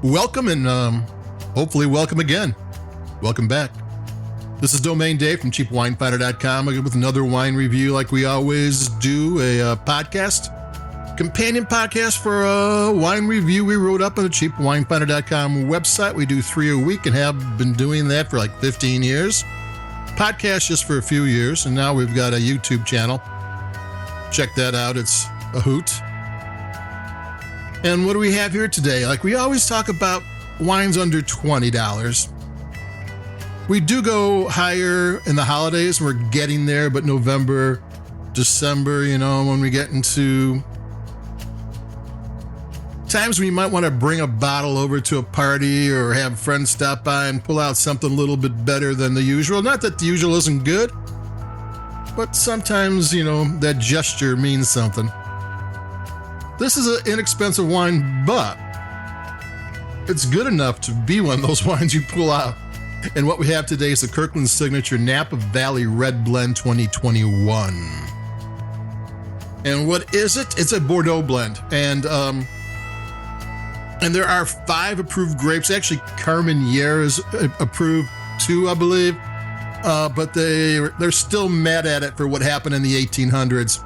welcome and hopefully welcome again. Welcome back. This is Domain Dave from CheapWineFinder.com with another wine review like we always do, a companion podcast for a wine review we wrote up on the CheapWineFinder.com website. We do 3 a week and have been doing that for like 15 years. Podcast just for a few years, and now we've got a YouTube channel. Check that out. It's a hoot. And what do we have here today? Like we always talk about wines under $20. We do go higher in the holidays. We're getting there, but November, December, when we get into times when you might want to bring a bottle over to a party or have friends stop by and pull out something a little bit better than the usual. Not that the usual isn't good, but sometimes, that gesture means something. This is an inexpensive wine, but it's good enough to be one of those wines you pull out. And what we have today is the Kirkland signature Napa Valley Red Blend 2021. And what is it? It's a Bordeaux blend. And there are 5 approved grapes. Actually, Carmenere is approved too, I believe. But they're still mad at it for what happened in the 1800s.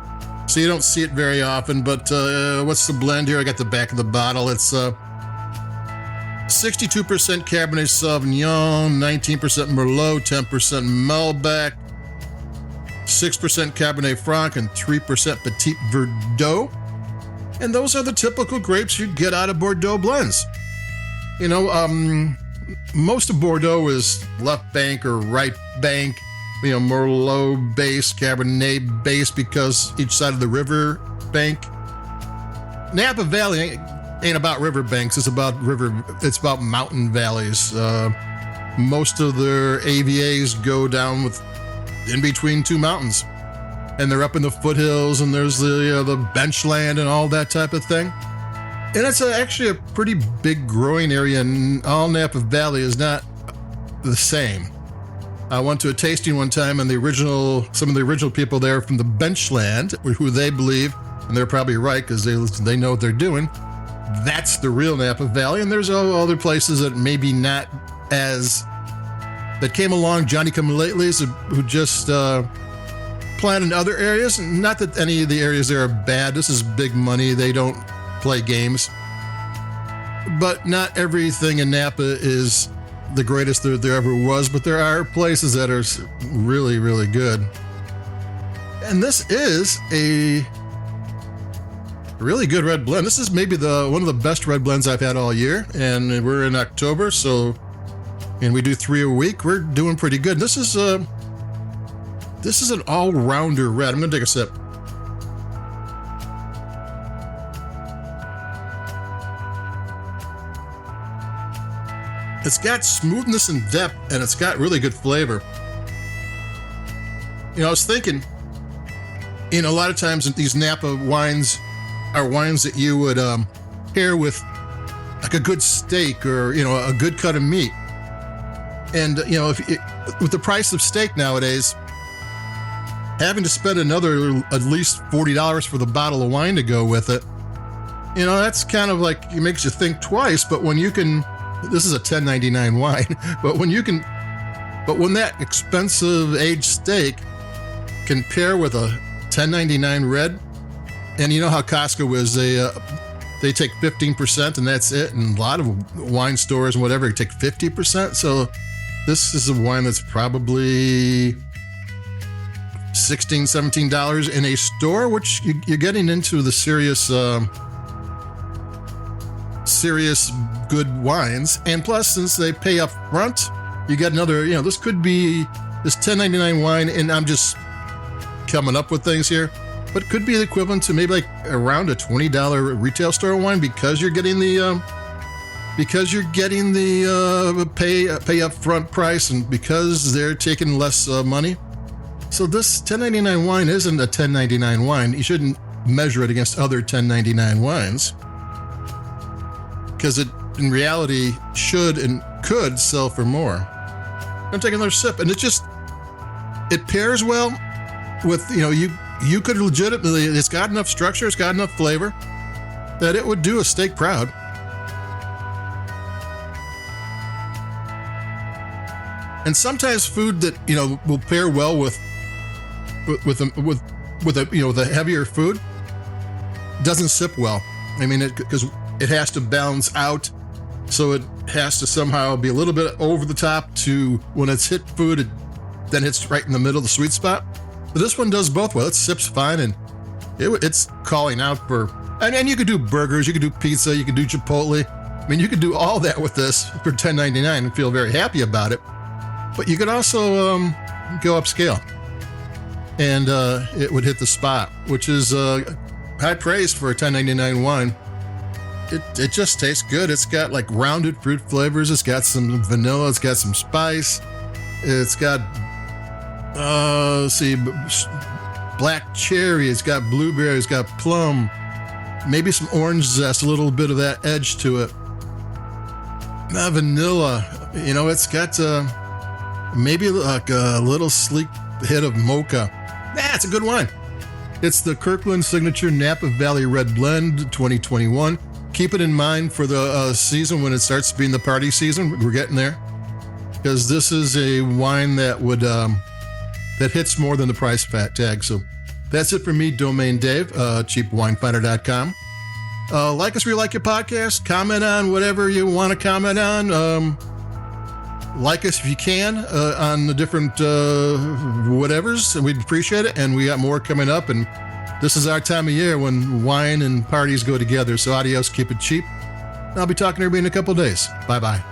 So you don't see it very often. But what's the blend here? I got the back of the bottle. It's 62% Cabernet Sauvignon, 19% Merlot, 10% Malbec, 6% Cabernet Franc, and 3% Petit Verdot. And those are the typical grapes you get out of Bordeaux blends. Most of Bordeaux is left bank or right bank, Merlot base, Cabernet base, because each side of the river bank. Napa Valley ain't about river banks. It's about mountain valleys. Most of their AVAs go down in between 2 mountains, and they're up in the foothills, and there's the benchland and all that type of thing. And it's actually a pretty big growing area, and all Napa Valley is not the same. I went to a tasting one time, and some of the original people there from the benchland, who they believe, and they're probably right because they know what they're doing, that's the real Napa Valley. And there's other places that maybe not that came along, Johnny-come-latelys, who just plant in other areas. Not that any of the areas there are bad. This is big money. They don't play games. But not everything in Napa is the greatest there ever was. But there are places that are really, really good. And this is a really good red blend. This is maybe one of the best red blends I've had all year. And we're in October, and we do 3 a week. We're doing pretty good. This is an all-rounder red. I'm going to take a sip. It's got smoothness and depth, and it's got really good flavor. I was thinking, a lot of times these Napa wines are wines that you would pair with like a good steak or, a good cut of meat. And, with the price of steak nowadays, having to spend another at least $40 for the bottle of wine to go with it, that's kind of like, it makes you think twice. But when you can, this is a $10.99 wine, but when that expensive aged steak can pair with a $10.99 red, and you know how Costco is, they take 15% and that's it. And a lot of wine stores and whatever take 50%. So this is a wine that's probably $16, $17 in a store, which you're getting into the serious good wines. And plus, since they pay up front, you get another, this could be this $10.99 wine, and I'm just coming up with things here, but it could be the equivalent to maybe like around a $20 retail store wine because you're getting the pay up front price, and because they're taking less money. So this $10.99 wine isn't a $10.99 wine. You shouldn't measure it against other $10.99 wines, because it in reality should and could sell for more. I'm taking another sip, and it pairs well with, you could legitimately, it's got enough structure, it's got enough flavor that it would do a steak proud. And sometimes food that, will pair well with the heavier food doesn't sip well. I mean, because it has to balance out. So it has to somehow be a little bit over the top to when it's hit food, it then hits right in the middle of the sweet spot. But this one does both well. It sips fine, and it's calling out for, and you could do burgers, you could do pizza, you could do Chipotle. I mean, you could do all that with this for $10.99 and feel very happy about it. But you could also go upscale, and it would hit the spot, which is high praise for a $10.99 wine. It just tastes good. It's got like rounded fruit flavors. It's got some vanilla. It's got some spice. It's got, black cherry. It's got blueberry. It's got plum. Maybe some orange zest, a little bit of that edge to it. Vanilla. It's got maybe like a little sleek hit of mocha. It's a good wine. It's the Kirkland Signature Napa Valley Red Blend 2021. Keep it in mind for the season when it starts being the party season. We're getting there, because this is a wine that would that hits more than the price tag. So that's it for me, Domain Dave, cheapwinefinder.com. Like us if you like your podcast. Comment on whatever you want to comment on. Like us if you can on the different whatevers, and we'd appreciate it. And we got more coming up, and this is our time of year when wine and parties go together. So adios, keep it cheap. I'll be talking to everybody in a couple of days. Bye-bye.